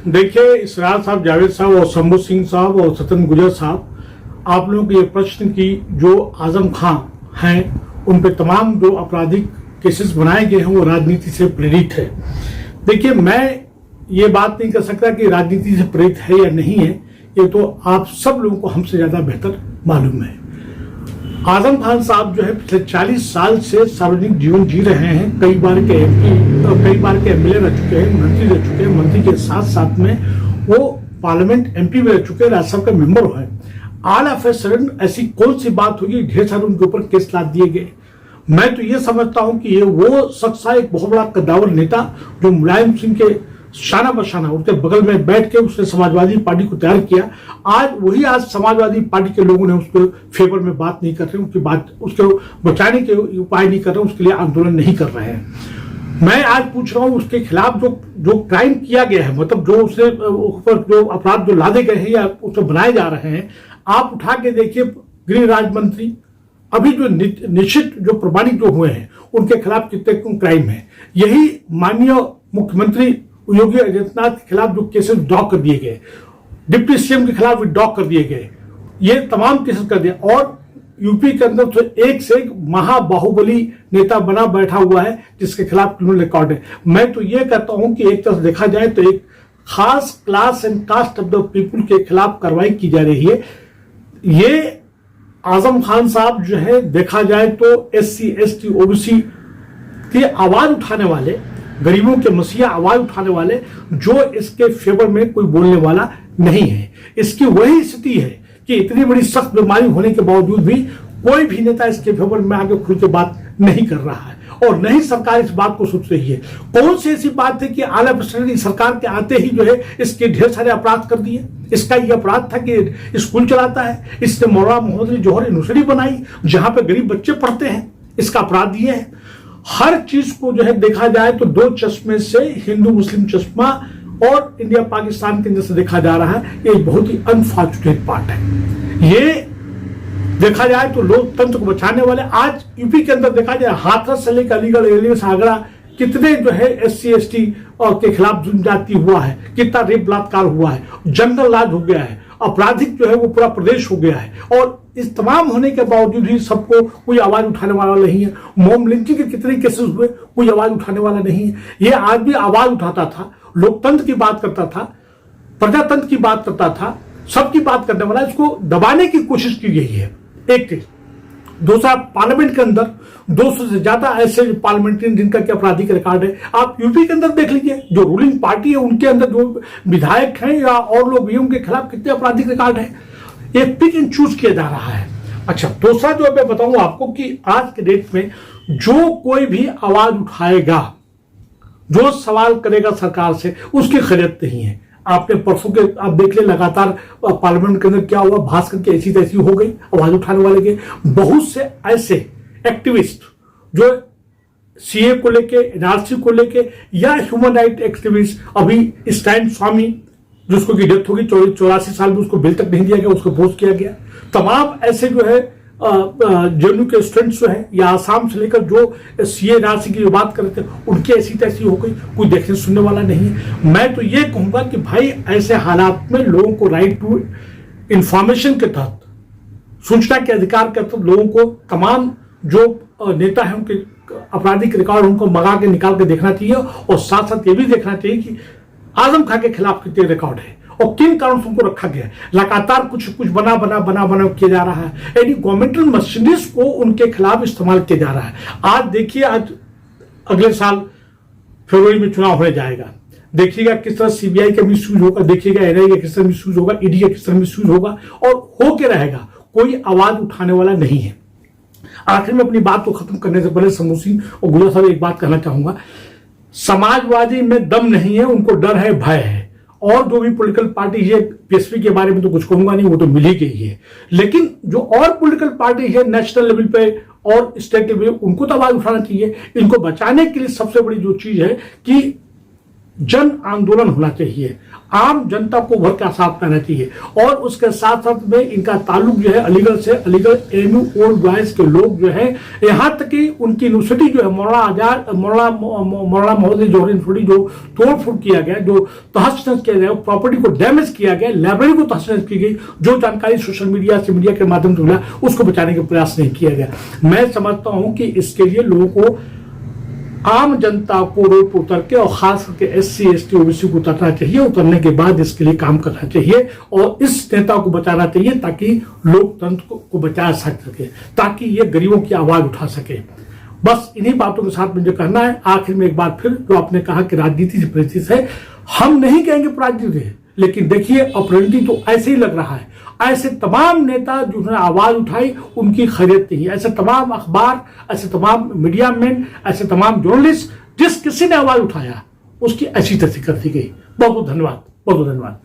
देखिए, इसरार साहब, जावेद साहब और शंभू सिंह साहब और सतन गुजर साहब, आप लोगों के ये प्रश्न की जो आजम खां हैं उन पे तमाम जो आपराधिक केसेस बनाए गए हैं वो राजनीति से प्रेरित है। देखिए, मैं ये बात नहीं कर सकता कि राजनीति से प्रेरित है या नहीं है, ये तो आप सब लोगों को हमसे ज्यादा बेहतर मालूम है। आजम खान साहब जो है पिछले 40 साल से सार्वजनिक जीवन जी रहे हैं। कई बार के एमपी, कई बार के एमएलए रह चुके हैं, मंत्री रह चुके हैं। मंत्री के साथ साथ में वो पार्लियामेंट एमपी भी रह चुके हैं, राज्यसभा के मेंबर हैं। ऑल ऑफ ए सडन ऐसी कौन सी बात हुई, ढेर सारे उनके ऊपर केस लाद दिए गए। मैं तो ये समझता हूं कि ये वो शख्स है, एक बहुत बड़ा कद्दावर नेता, जो मुलायम सिंह के शाना बशाना उनके बगल में बैठ के उसने समाजवादी पार्टी को तैयार किया। आज समाजवादी पार्टी के लोगों ने उसके फेवर में बात नहीं कर रहे, उसकी बात, उसके बचाने के उपाय नहीं कर रहे, उसके लिए आंदोलन नहीं कर रहे हैं। मैं आज पूछ रहा हूं उसके खिलाफ जो क्राइम किया गया है, मतलब जो उसने ऊपर जो अपराध जो लादे गए हैं या उसे बनाए जा रहे हैं, आप उठा के देखिए। गृह राज्य मंत्री अभी जो निश्चित जो प्रमाणित जो हुए हैं उनके खिलाफ कितने क्राइम है। यही माननीय मुख्यमंत्री योगी आदित्यनाथ के खिलाफ जो केसेस ड्रॉ कर दिए गए, डिप्टी सीएम के खिलाफ भी ड्रॉ कर दिए गए, ये तमाम केसेस कर दिए। और यूपी के अंदर तो एक से एक महाबाहुबली नेता बना बैठा हुआ है जिसके खिलाफ क्रिमिनल रिकॉर्ड है। मैं तो ये कहता हूं कि एक तरफ देखा जाए तो एक खास class and caste of the people के खिलाफ कार्रवाई की जा रही है। ये आजम खान साहब जो है देखा जाए तो SC ST OBC की आवाज उठाने वाले, गरीबों के मसीहा आवाज उठाने वाले, जो इसके फेवर में कोई बोलने वाला नहीं है। इसकी वही स्थिति है कि इतनी बड़ी सख्त बीमारी होने के बावजूद भी कोई भी नेता इसके फेवर में आगे खुल के बात नहीं कर रहा है और नहीं सरकार इस बात को सोच रही है। कौन सी ऐसी बात है कि आला प्रशासन सरकार के आते ही जो है इसके ढेर सारे अपराध कर दिए। इसका यह अपराध था कि स्कूल चलाता है, इसने मौलाना मोहम्मद जौहर यूनिवर्सिटी बनाई जहां पे गरीब बच्चे पढ़ते हैं, इसका अपराध ये है। हर चीज को जो है देखा जाए तो दो चश्मे से, हिंदू मुस्लिम चश्मा और इंडिया पाकिस्तान के अंदर से देखा जा रहा है। ये बहुत ही अनफॉर्चुनेट पार्ट है। ये देखा जाए तो लोकतंत्र को बचाने वाले, आज यूपी के अंदर देखा जाए हाथरस से लेकर अलीगढ़ एलियंस आगरा, कितने जो है SC ST के खिलाफ जुर्म जाती हुआ है, कितना रेप बलात्कार हुआ है, जंगल राज हो गया है, आपराधिक जो है वो पूरा प्रदेश हो गया है। और इस तमाम होने के बावजूद ही सबको कोई आवाज उठाने वाला नहीं है। मॉब लिंचिंग के कितने केसेस हुए, कोई आवाज उठाने वाला नहीं है। ये आदमी आवाज उठाता था, लोकतंत्र की बात करता था, प्रजातंत्र की बात करता था, सबकी बात करने वाला, इसको दबाने की कोशिश की गई है। एक चीज। दूसरा, पार्लियामेंट के अंदर 200 से ज्यादा ऐसे पार्लियामेंट्रियन जिनका क्या आपराधिक रिकॉर्ड है। आप यूपी के अंदर देख लीजिए, जो रूलिंग पार्टी है उनके अंदर जो विधायक हैं या और लोग भी उनके खिलाफ कितने आपराधिक रिकॉर्ड है। ये पिक एंड चूज किया जा रहा है। अच्छा, दूसरा जो मैं बताऊं आपको कि आज के डेट में जो कोई भी आवाज उठाएगा, जो सवाल करेगा सरकार से, उसकी खैरियत नहीं है। आपने परसों के आप देख ले, लगातार पार्लियामेंट के अंदर क्या हुआ, भाषण की ऐसी तैसी हो गई आवाज उठाने वाले के। बहुत से ऐसे एक्टिविस्ट जो CA को लेके, NRC को लेके, या ह्यूमन राइट एक्टिविस्ट, अभी स्टैन स्वामी जिसको की डेथ होगी 84 साल में, उसको बिल तक नहीं दिया गया, उसको पोस्ट किया गया। तमाम ऐसे जो है JNU के स्टूडेंट्स जो है, या आसाम से लेकर जो CA NRC की जो बात कर रहे थे, उनकी ऐसी तैसी हो गई, कोई देखने सुनने वाला नहीं है। मैं तो ये कहूंगा कि भाई ऐसे हालात में लोगों को राइट टू इंफॉर्मेशन के तहत, सूचना के अधिकार के तहत लोगों को तमाम जो नेता है उनके आपराधिक रिकॉर्ड उनको मंगा के निकाल के देखना चाहिए। और साथ साथ ये भी देखना चाहिए कि आजम खान के खिलाफ कितने रिकॉर्ड है और किन कारणों से उनको रखा गया। लगातार कुछ बना किया जा रहा है, यानी गवर्नमेंटल मशीनरीज को उनके खिलाफ इस्तेमाल किया जा रहा है। आज देखिए, आज अगले साल फरवरी में चुनाव होने जाएगा, देखिएगा किस तरह CBI का मिसयूज होगा, देखिएगा NIA का किस तरह मिसयूज होगा, ED का किस तरह मिसयूज होगा, और होके रहेगा। कोई आवाज उठाने वाला नहीं है। आखिर में अपनी बात को खत्म करने से पहले शंभू सिंह और गुजर साहब एक बात कहना चाहूंगा। समाजवादी में दम नहीं है, उनको डर है, भय है। और जो भी पॉलिटिकल पार्टी है, PSP के बारे में तो कुछ कहूंगा नहीं, वो तो मिल ही गई है। लेकिन जो और पॉलिटिकल पार्टी है नेशनल लेवल पे और स्टेट लेवल पे, उनको तो आवाज उठाना चाहिए। इनको बचाने के लिए सबसे बड़ी जो चीज है कि जन आंदोलन होना चाहिए, आम जनता को भर का साथ करना चाहिए। और उसके साथ साथ में इनका ताल्लुक जो है अलीगढ़ से, अलीगढ़ एमयू ओल्ड बॉयज के लोग जो है, यहाँ तक कि उनकी यूनिवर्सिटी जो है मौलाना महोदय जौहरी यूनिवर्सिटी जो तोड़ फोड़ किया गया, जो तहस नहस किया गया, प्रॉपर्टी को डैमेज किया गया, लाइब्रेरी को तहस नहस की गई, जो जानकारी सोशल मीडिया से मीडिया के माध्यम से मिला उसको बचाने का प्रयास नहीं किया गया। मैं समझता हूं कि इसके लिए लोगों को, आम जनता को रोड पर उतर के और खास करके SC ST OBC को उतरना चाहिए। उतरने के बाद इसके लिए काम करना चाहिए और इस नेता को बचाना चाहिए ताकि लोकतंत्र को बचा सके, ताकि ये गरीबों की आवाज उठा सके। बस इन्हीं बातों के साथ मुझे कहना है। आखिर में एक बार फिर, जो आपने कहा कि राजनीति से परिचित है, हम नहीं कहेंगे राजनीति है, लेकिन देखिए अपराजनीति तो ऐसे ही लग रहा है। ऐसे तमाम नेता जिन्होंने आवाज उठाई उनकी खैरियत नहीं, ऐसे तमाम अखबार, ऐसे तमाम मीडिया मैन, ऐसे तमाम जर्नलिस्ट, जिस किसी ने आवाज उठाया उसकी ऐसी तस्दीक कर दी गई। बहुत बहुत धन्यवाद, बहुत बहुत धन्यवाद।